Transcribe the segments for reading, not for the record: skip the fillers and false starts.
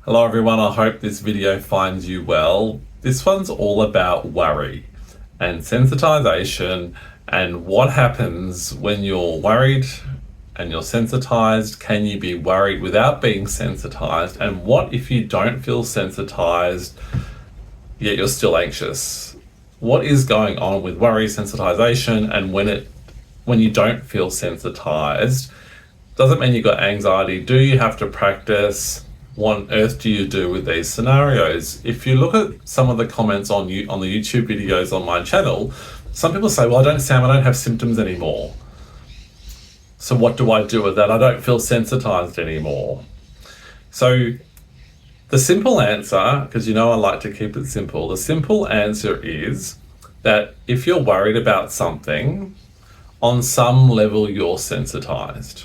Hello everyone, I hope this video finds you well. This one's all about worry and sensitization and what happens when you're worried and you're sensitized. Can you be worried without being sensitized? And what if you don't feel sensitized yet you're still anxious? What is going on with worry, sensitization, and when you don't feel sensitized? Doesn't mean you've got anxiety. Do you have to practice? What on earth do you do with these scenarios? If you look at some of the comments on the YouTube videos on my channel, some people say, well, I don't have symptoms anymore. So what do I do with that? I don't feel sensitized anymore. So the simple answer, because you know I like to keep it simple, the simple answer is that if you're worried about something, on some level you're sensitized.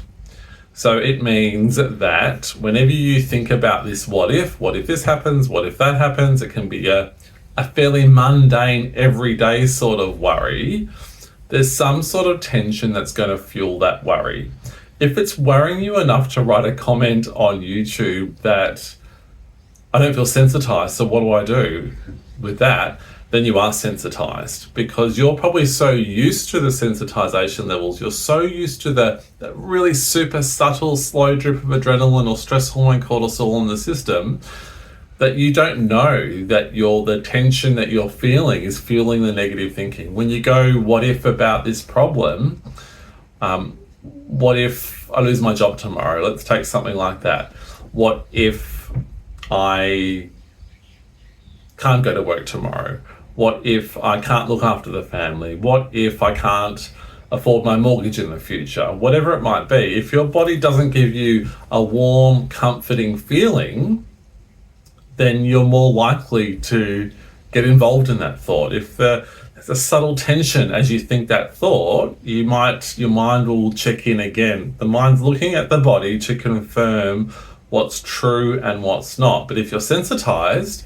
So it means that whenever you think about this what if this happens, what if that happens, it can be a fairly mundane, everyday sort of worry. There's some sort of tension that's going to fuel that worry. If it's worrying you enough to write a comment on YouTube that I don't feel sensitized, so what do I do with that? Then you are sensitized, because you're probably so used to the sensitization levels, you're so used to that really super subtle slow drip of adrenaline or stress hormone cortisol in the system, that you don't know that the tension that you're feeling is fueling the negative thinking. When you go, what if about this problem? What if I lose my job tomorrow? Let's take something like that. What if I can't go to work tomorrow? What if I can't look after the family? What if I can't afford my mortgage in the future? Whatever it might be, if your body doesn't give you a warm, comforting feeling, then you're more likely to get involved in that thought. If there's a subtle tension as you think that thought, your mind will check in again. The mind's looking at the body to confirm what's true and what's not. But if you're sensitized,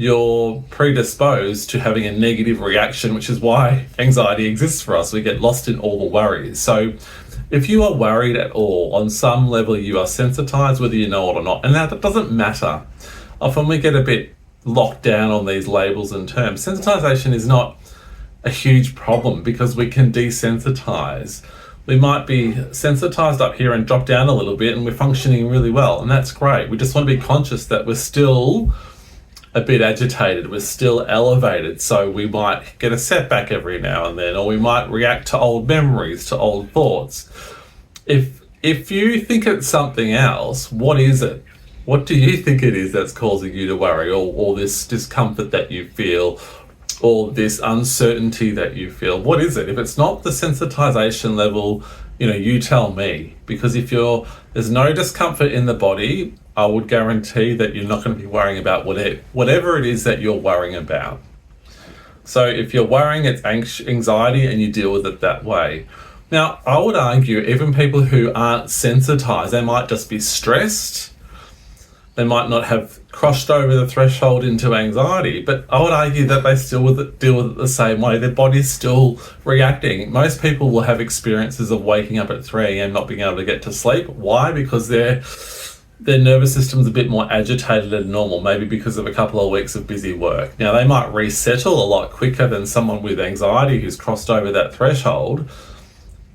you're predisposed to having a negative reaction, which is why anxiety exists for us. We get lost in all the worries. So if you are worried at all, on some level you are sensitized, whether you know it or not. And that doesn't matter. Often we get a bit locked down on these labels and terms. Sensitization is not a huge problem because we can desensitize. We might be sensitized up here and drop down a little bit and we're functioning really well, and that's great. We just want to be conscious that we're still a bit agitated, we're still elevated, so we might get a setback every now and then, or we might react to old memories, to old thoughts. If you think it's something else, what is it? What do you think it is that's causing you to worry, or this discomfort that you feel, or this uncertainty that you feel? What is it? If it's not the sensitization level, you tell me, because if there's no discomfort in the body, I would guarantee that you're not going to be worrying about whatever it is that you're worrying about. So if you're worrying, it's anxiety, and you deal with it that way. Now, I would argue even people who aren't sensitized, they might just be stressed. They might not have crossed over the threshold into anxiety, but I would argue that they still deal with it the same way. Their body's still reacting. Most people will have experiences of waking up at 3 a.m. not being able to get to sleep. Why? Because their nervous system's a bit more agitated than normal, maybe because of a couple of weeks of busy work. Now, they might resettle a lot quicker than someone with anxiety who's crossed over that threshold,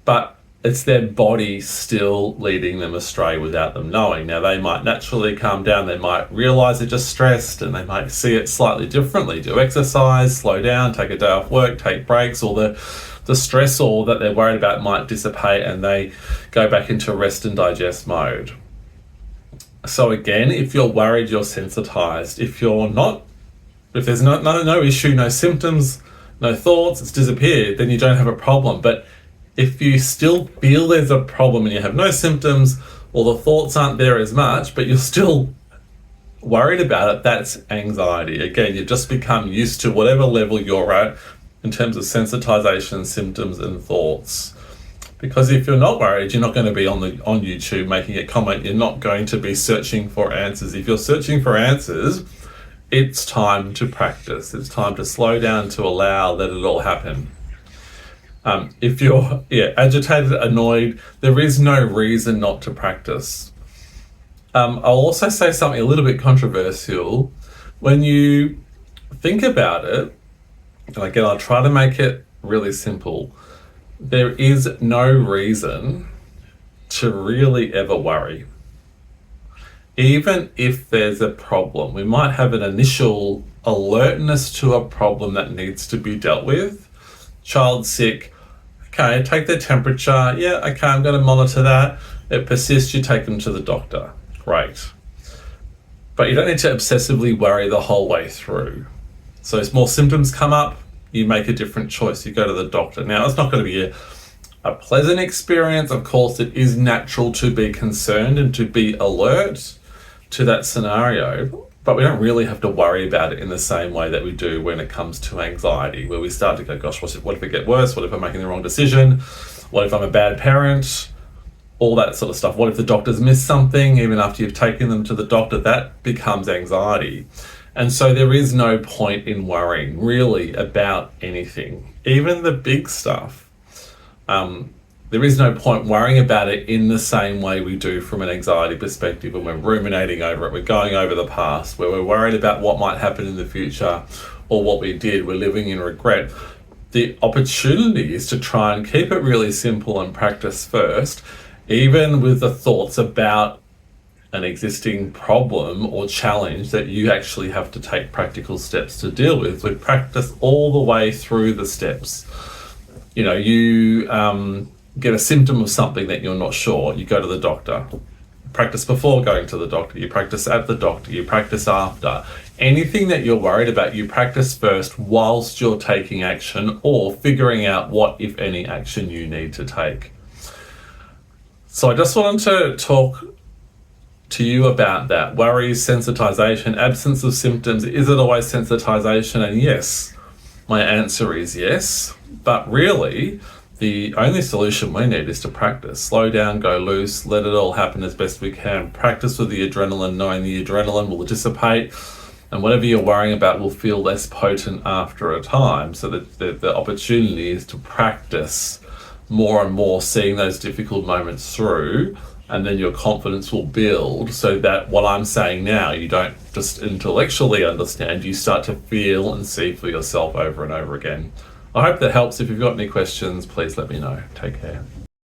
but it's their body still leading them astray without them knowing. Now, they might naturally calm down. They might realize they're just stressed, and they might see it slightly differently. Do exercise, slow down, take a day off work, take breaks, or the stress or that they're worried about might dissipate and they go back into rest and digest mode. So again, if you're worried, you're sensitized. If there's no issue, no symptoms, no thoughts, it's disappeared, then you don't have a problem. But if you still feel there's a problem and you have no symptoms, or the thoughts aren't there as much, but you're still worried about it, that's anxiety. Again, you've just become used to whatever level you're at in terms of sensitization, symptoms, and thoughts. Because if you're not worried, you're not going to be on YouTube making a comment. You're not going to be searching for answers. If you're searching for answers, it's time to practice. It's time to slow down, to let it all happen. If you're agitated, annoyed, there is no reason not to practice. I'll also say something a little bit controversial. When you think about it, and again, I'll try to make it really simple. There is no reason to really ever worry. Even if there's a problem, we might have an initial alertness to a problem that needs to be dealt with. Child sick, okay, take their temperature. Yeah, okay, I'm going to monitor that. It persists, you take them to the doctor. Great. But you don't need to obsessively worry the whole way through. So as more symptoms come up, you make a different choice. You go to the doctor. Now, it's not going to be a pleasant experience. Of course, it is natural to be concerned and to be alert to that scenario, but we don't really have to worry about it in the same way that we do when it comes to anxiety, where we start to go, gosh, what if it gets worse? What if I'm making the wrong decision? What if I'm a bad parent? All that sort of stuff. What if the doctor's missed something? Even after you've taken them to the doctor, that becomes anxiety. And so there is no point in worrying really about anything, even the big stuff. There is no point worrying about it in the same way we do from an anxiety perspective when we're ruminating over it, we're going over the past, where we're worried about what might happen in the future or what we did, we're living in regret. The opportunity is to try and keep it really simple and practice first, even with the thoughts about an existing problem or challenge that you actually have to take practical steps to deal with. We practice all the way through the steps. You know, you get a symptom of something that you're not sure, you go to the doctor. Practice before going to the doctor, you practice at the doctor, you practice after. Anything that you're worried about, you practice first whilst you're taking action or figuring out what, if any, action you need to take. So I just wanted to talk to you about that. Worries, sensitization, absence of symptoms. Is it always sensitization? And yes, my answer is yes. But really, the only solution we need is to practice. Slow down, go loose, let it all happen as best we can. Practice with the adrenaline, knowing the adrenaline will dissipate and whatever you're worrying about will feel less potent after a time. So that the opportunity is to practice more and more, seeing those difficult moments through, and then your confidence will build so that what I'm saying now, you don't just intellectually understand, you start to feel and see for yourself over and over again. I hope that helps. If you've got any questions, please let me know. Take care.